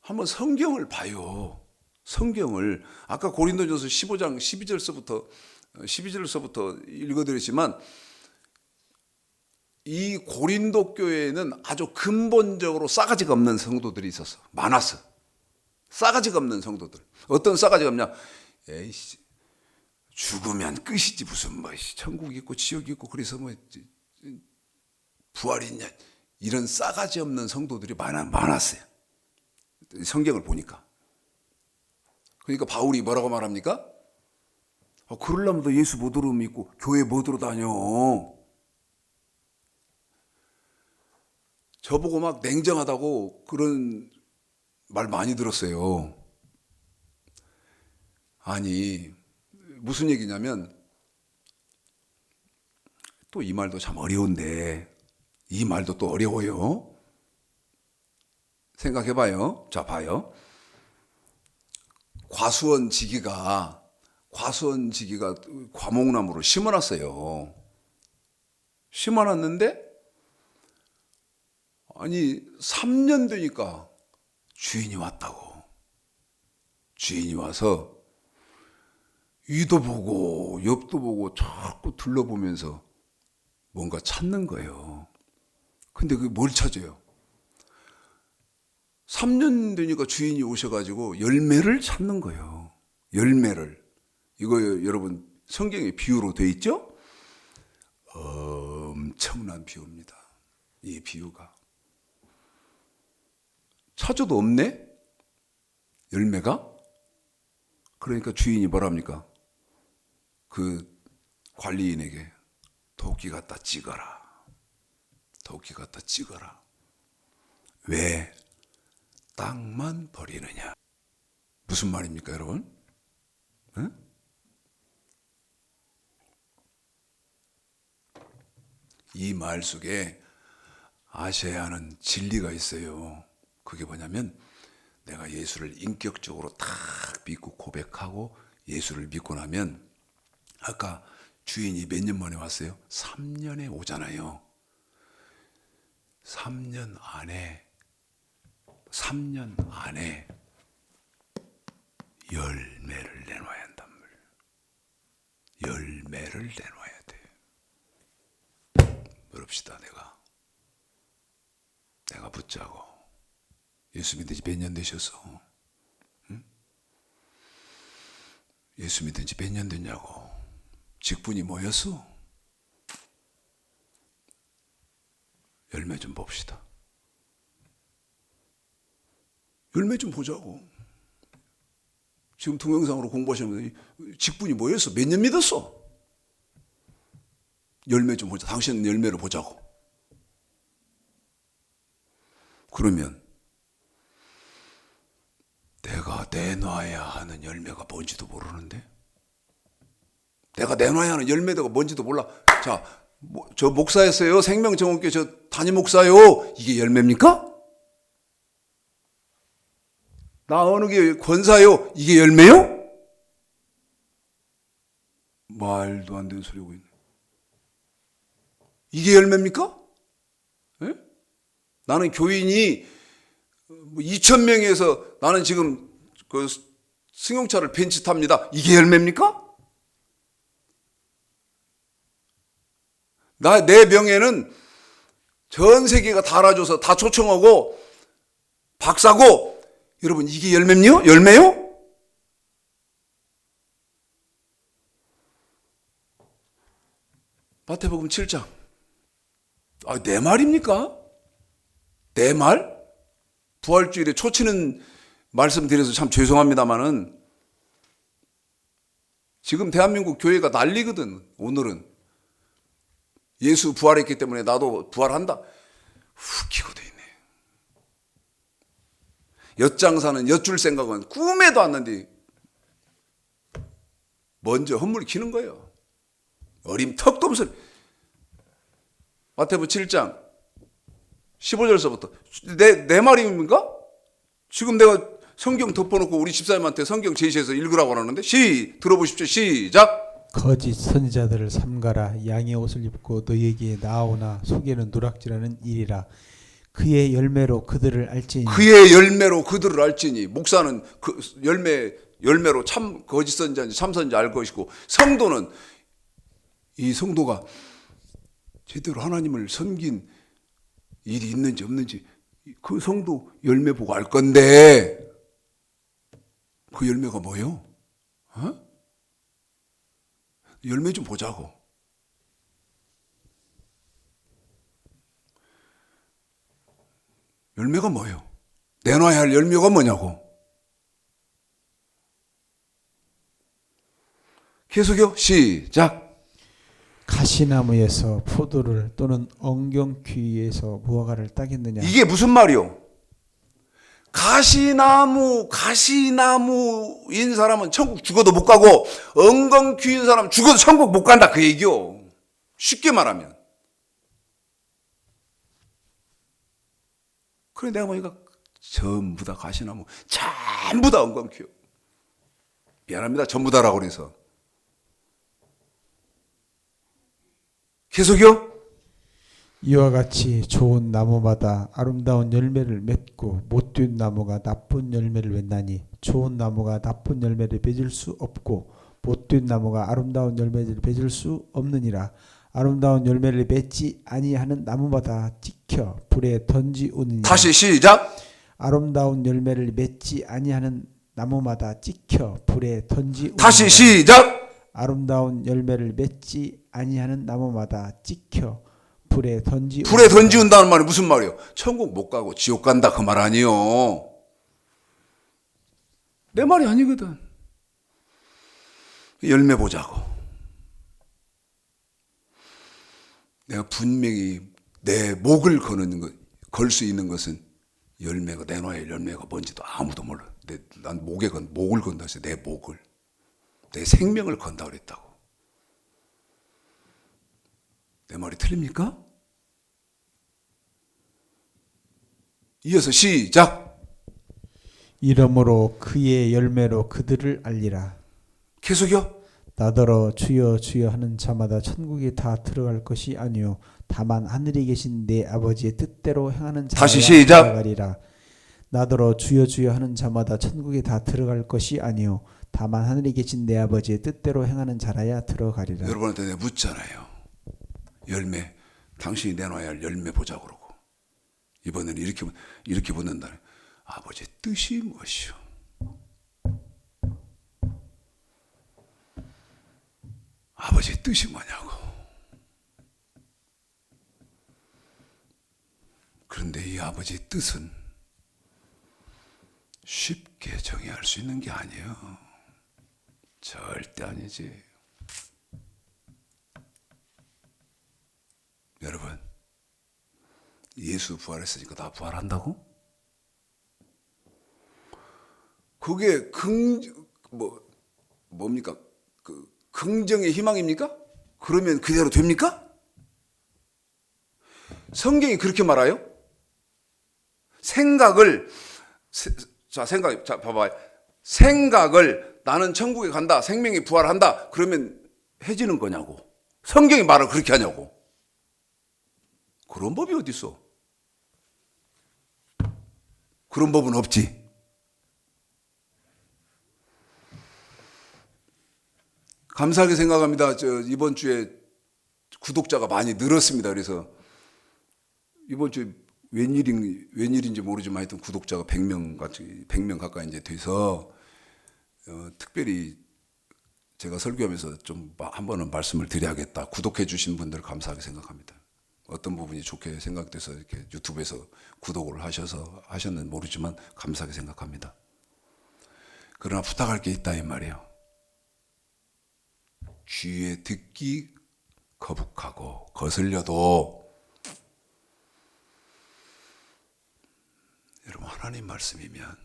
한번 성경을 봐요. 성경을. 아까 고린도전서 15장 12절서부터 읽어드렸지만 이 고린도 교회에는 아주 근본적으로 싸가지가 없는 성도들이 있었어. 많았어. 싸가지가 없는 성도들. 어떤 싸가지가 없냐? 에이씨, 죽으면 끝이지 무슨 천국 있고 지옥 있고 그래서 부활이 있냐? 이런 싸가지 없는 성도들이 많았어요. 성경을 보니까. 그러니까 바울이 뭐라고 말합니까? 그러려면 너 예수 못 들어 믿고 교회 못 들어 다녀. 저보고 막 냉정하다고 그런 말 많이 들었어요. 아니, 무슨 얘기냐면, 또 이 말도 참 어려운데, 이 말도 또 어려워요. 생각해봐요. 자, 봐요. 과수원지기가 과목나무를 심어놨어요. 심어놨는데, 아니 3년 되니까 주인이 왔다고. 주인이 와서 위도 보고 옆도 보고 자꾸 둘러보면서 뭔가 찾는 거예요. 근데 그게 뭘 찾아요? 3년 되니까 주인이 오셔가지고 열매를 찾는 거예요. 열매를. 이거 여러분 성경에 비유로 돼 있죠? 엄청난 비유입니다. 이 비유가. 찾아도 없네? 열매가? 그러니까 주인이 뭐랍니까? 그 관리인에게 도끼 갖다 찍어라. 도끼 갖다 찍어라. 왜? 땅만 버리느냐? 무슨 말입니까, 여러분? 응? 이 말 속에 아셔야 하는 진리가 있어요. 그게 뭐냐면 내가 예수를 인격적으로 딱 믿고 고백하고 예수를 믿고 나면 아까 주인이 몇 년 만에 왔어요? 3년에 오잖아요. 3년 안에 열매를 내놔야 한단 말이에요. 열매를 내놔야 돼. 물읍시다. 내가 붙자고. 예수 믿은 지 몇 년 되셨어? 응? 예수 믿은 지 몇 년 됐냐고. 직분이 뭐였어? 열매 좀 봅시다. 열매 좀 보자고. 지금 동영상으로 공부하시는 직분이 뭐였어? 몇 년 믿었어? 열매 좀 보자. 당신은 열매를 보자고. 그러면 내가 내놔야 하는 열매가 뭔지도 모르는데, 내가 내놔야 하는 열매가 뭔지도 몰라. 자, 저 목사였어요. 생명정원교 저 담임 목사요. 이게 열매입니까? 나 어느 게 권사요. 이게 열매요? 말도 안 되는 소리 하고 있네. 이게 열매입니까? 예? 나는 교인이 2,000명에서 나는 지금 그 승용차를 벤츠 탑니다. 이게 열매입니까? 내 명예는 전 세계가 다 알아줘서 다 초청하고 박사고, 여러분 이게 열매요? 열매요? 마태복음 7장. 내 말입니까? 내 말? 부활주일에 초치는 말씀드려서 참 죄송합니다만은 지금 대한민국 교회가 난리거든. 오늘은 예수 부활했기 때문에 나도 부활한다. 웃기고 돼 있네. 엿장사는 엿줄 생각은 꿈에도 안 났는데 먼저 헛물 기는 거예요. 어림 턱도 없어. 마태복음 7장 15절서부터 내 말입니까? 지금 내가 성경 덮어놓고 우리 집사님한테 성경 제시해서 읽으라고 하는데 들어보십시오. 시작. 거짓 선지자들을 삼가라. 양의 옷을 입고 너희에게 나아오나 속에는 누락질하는 일이라. 그의 열매로 그들을 알지니. 그의 열매로 그들을 알지니. 목사는 그 열매로 참 거짓 선지자인지 참 선지자 알 것이고, 성도는 이 성도가 제대로 하나님을 섬긴 일이 있는지 없는지 그 성도 열매 보고 알 건데, 그 열매가 뭐예요? 열매 좀 보자고. 열매가 뭐예요? 내놔야 할 열매가 뭐냐고. 계속요. 시작. 가시나무에서 포도를 또는 엉겅퀴에서 무화과를 따겠느냐. 이게 무슨 말이요? 가시나무인 사람은 천국 죽어도 못 가고, 엉겅퀴인 사람 죽어도 천국 못 간다, 그 얘기요. 쉽게 말하면. 그래 내가 보니까 전부 다 가시나무, 전부 다 엉겅퀴요. 미안합니다, 전부 다라고 그래서. 계속요. 이와 같이 좋은 나무마다 아름다운 열매를 맺고 못된 나무가 나쁜 열매를 맺나니, 좋은 나무가 나쁜 열매를 맺을 수 없고 못된 나무가 아름다운 열매를 맺을 수 없느니라. 아름다운 열매를 맺지 아니하는 나무마다 찍혀 불에 던지우느니라. 다시 시작. 아름다운 열매를 맺지 아니하는 나무마다 찍혀 불에 던지우느니라. 다시 시작. 아름다운 열매를 맺지 아니하는 나무마다 찍혀 불에 던지운다는 말이 무슨 말이에요? 천국 못 가고 지옥 간다 그 말 아니요. 내 말이 아니거든. 열매 보자고. 내가 분명히 내 목을 걸 수 있는 것은 열매가, 내놔야 할 열매가 뭔지도 아무도 몰라. 난 목을 건다 했어요. 내 목을. 내 생명을 건다 그랬다고. 내 말이 틀립니까? 이어서 시작. 이러므로 그의 열매로 그들을 알리라. 계속요. 나더러 주여 주여 하는 자마다 천국에 다 들어갈 것이 아니요 다만 하늘에 계신 내 아버지의 뜻대로 행하는 자가 다시 시작. 들어가리라. 나더러 주여 주여 하는 자마다 천국에 다 들어갈 것이 아니요 다만 하늘에 계신 내 아버지의 뜻대로 행하는 자라야 들어가리라. 여러분한테 내가 묻잖아요. 열매, 당신이 내놔야 할 열매 보자고 그러고, 이번에는 이렇게 묻는다. 아버지의 뜻이 무엇이요? 아버지의 뜻이 뭐냐고. 그런데 이 아버지의 뜻은 쉽게 정의할 수 있는 게 아니에요. 절대 아니지. 여러분, 예수 부활했으니까 나 부활한다고? 그게 뭡니까? 그 긍정의 희망입니까? 그러면 그대로 됩니까? 성경이 그렇게 말해요? 봐봐요. 생각을 나는 천국에 간다, 생명이 부활한다, 그러면 해지는 거냐고. 성경이 말을 그렇게 하냐고. 그런 법이 어디 있어? 그런 법은 없지. 감사하게 생각합니다. 이번 주에 구독자가 많이 늘었습니다. 그래서 이번 주에 웬일인지 모르지만 하여튼 구독자가 100명 가까이 이제 돼서 특별히 제가 설교하면서 좀 한 번은 말씀을 드려야겠다. 구독해 주신 분들 감사하게 생각합니다. 어떤 부분이 좋게 생각돼서 이렇게 유튜브에서 구독을 하셨는지 모르지만 감사하게 생각합니다. 그러나 부탁할 게 있다 이 말이에요. 귀에 듣기 거북하고 거슬려도 여러분 하나님 말씀이면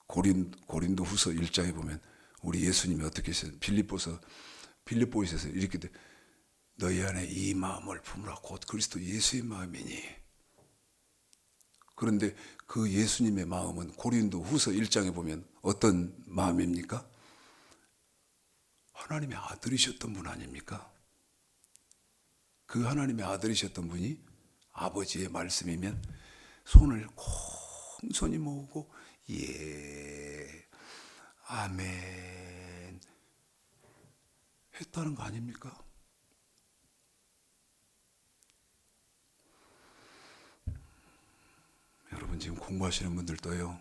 고린도 후서 1장에 보면 우리 예수님이 어떻게 하셨어요? 빌립보에서 이렇게 돼. 너희 안에 이 마음을 품으라 곧 그리스도 예수의 마음이니. 그런데 그 예수님의 마음은 고린도 후서 1장에 보면 어떤 마음입니까? 하나님의 아들이셨던 분 아닙니까? 그 하나님의 아들이셨던 분이 아버지의 말씀이면 손을 공손히 모으고 예, 아멘 했다는 거 아닙니까? 여러분 지금 공부하시는 분들도요.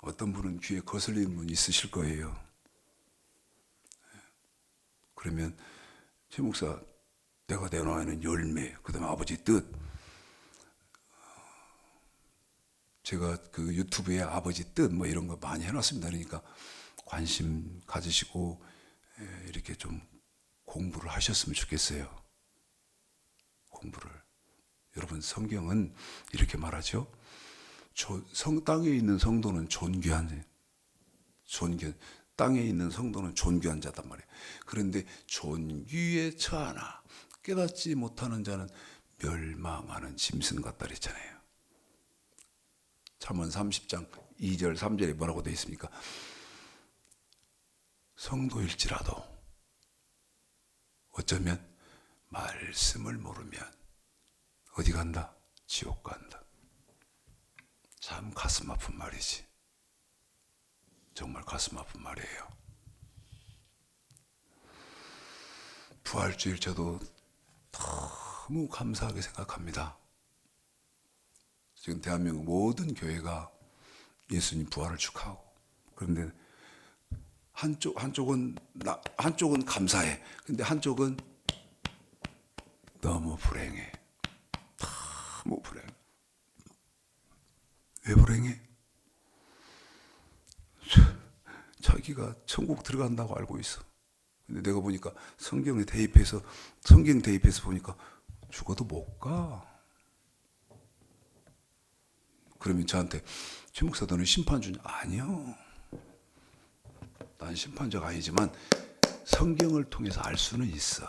어떤 분은 귀에 거슬리는 분 있으실 거예요. 그러면 최 목사 내가 내놓아있는 열매, 그 다음에 아버지 뜻. 제가 그 유튜브에 아버지 뜻 뭐 이런 거 많이 해놨습니다. 그러니까 관심 가지시고 이렇게 좀 공부를 하셨으면 좋겠어요. 공부를. 여러분 성경은 이렇게 말하죠. 땅에 있는 성도는 땅에 있는 성도는 존귀한 자단 말이에요. 그런데 존귀에 처하나 깨닫지 못하는 자는 멸망하는 짐승 같다 그랬잖아요. 잠언 30장 2절 3절에 뭐라고 되어 있습니까? 성도일지라도 어쩌면 말씀을 모르면 어디 간다? 지옥 간다. 참 가슴 아픈 말이지. 정말 가슴 아픈 말이에요. 부활주일 저도 너무 감사하게 생각합니다. 지금 대한민국 모든 교회가 예수님 부활을 축하하고, 그런데 한쪽은 감사해. 근데 한쪽은 너무 불행해. 너무 불행해. 왜 불행해? 자기가 천국 들어간다고 알고 있어. 근데 내가 보니까 성경 대입해서 보니까 죽어도 못 가. 그러면 저한테 최 목사 너는 심판주냐? 아니요. 난 심판자가 아니지만 성경을 통해서 알 수는 있어.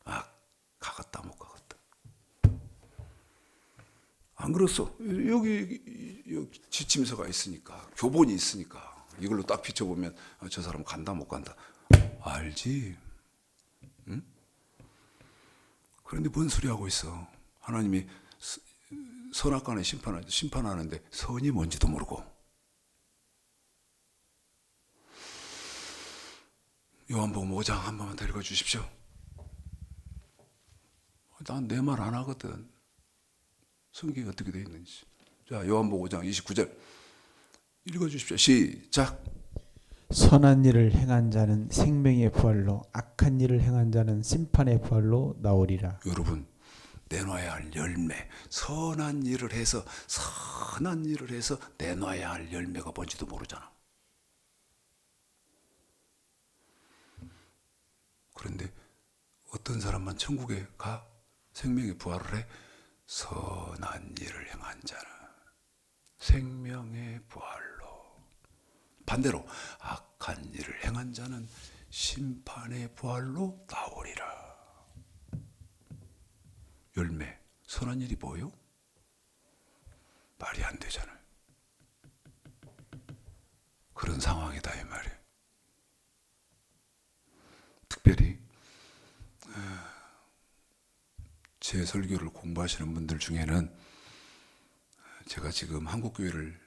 아, 가갔다 못 가갔다. 안 그렇소. 여기 지침서가 있으니까, 교본이 있으니까 이걸로 딱 비춰보면 저 사람 간다 못 간다 알지. 응? 그런데 뭔 소리 하고 있어. 하나님이 선악간에 심판하는데 선이 뭔지도 모르고. 요한복음 5장 한 번만 더 읽어주십시오. 난 내 말 안 하거든. 성경이 어떻게 되어 있는지. 자, 요한복음 5장 29절 읽어주십시오. 시작. 선한 일을 행한 자는 생명의 부활로, 악한 일을 행한 자는 심판의 부활로 나오리라. 여러분, 내놔야 할 열매, 선한 일을 해서 내놔야 할 열매가 뭔지도 모르잖아. 그런데 어떤 사람만 천국에 가 생명의 부활을 해. 선한 일을 행한 자는 생명의 부활로, 반대로 악한 일을 행한 자는 심판의 부활로 나오리라. 열매, 선한 일이 뭐요? 말이 안 되잖아요. 그런 상황이다 이 말이에요. 특별히 제 설교를 공부하시는 분들 중에는 제가 지금 한국교회를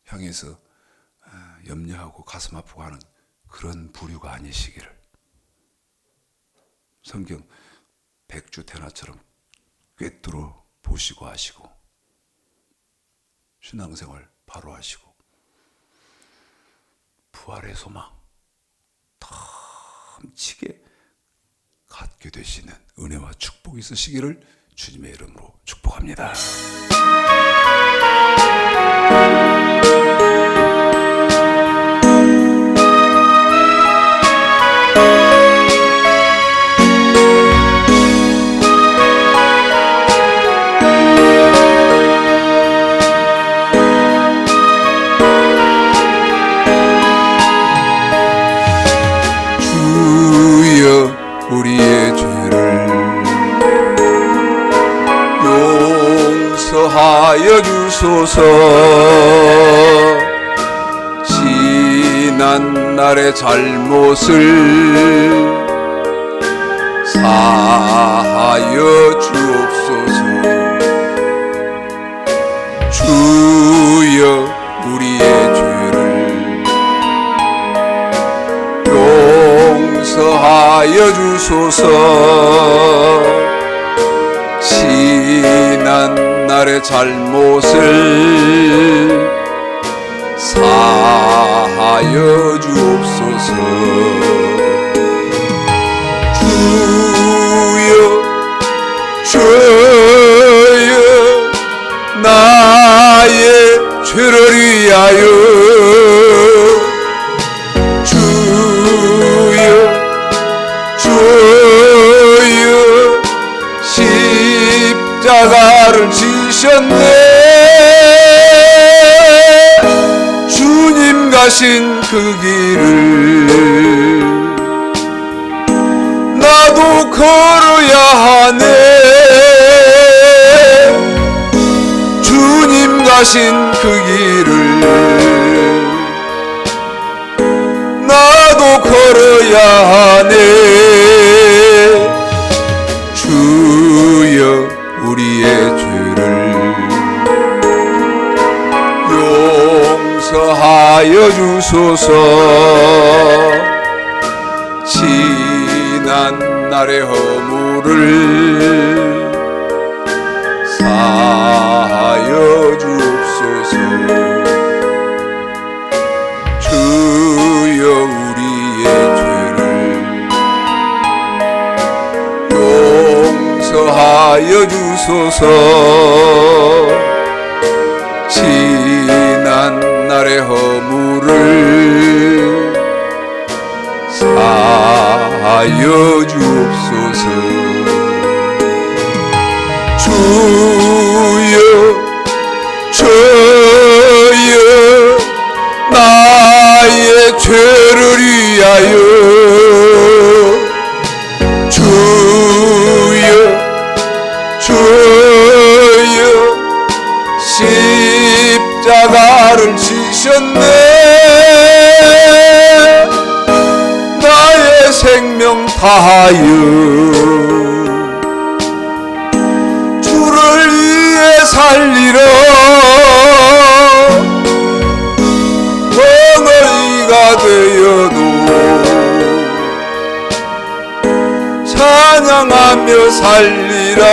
향해서 염려하고 가슴 아프고 하는 그런 부류가 아니시기를, 성경 백주대나처럼 꿰뚫어 보시고 하시고 신앙생활 바로 하시고 부활의 소망 넘치게 갖게 되시는 은혜와 축복이 있으시기를 주님의 이름으로 축복합니다. 우리의 죄를 용서하여 주소서. 지난 날의 잘못을 사하여 주옵소서. 주여 우리의 죄를 용서하여 주소서. 지난 날의 잘못을 사하여 주옵소서. 주여 나의 죄를 위하여 십자가를 지셨네. 주님 가신 그 길을 나도 걸어야 하네. 주님 가신 그 길을 나도 걸어야 하네. 주여 우리의 죄를 용서하여 주소서. 지난 날의 허물을 사하여 주옵소서. 주여 우리의 죄를 용서하여 주소서. 지난 날의 허물을 사하여 주옵소서. 주여 나의 죄를 위하여 주여 십자가를 지셨네. 나의 생명 다하여 주를 위해 살리러 덩어리가 되어도 찬양하며 살리라.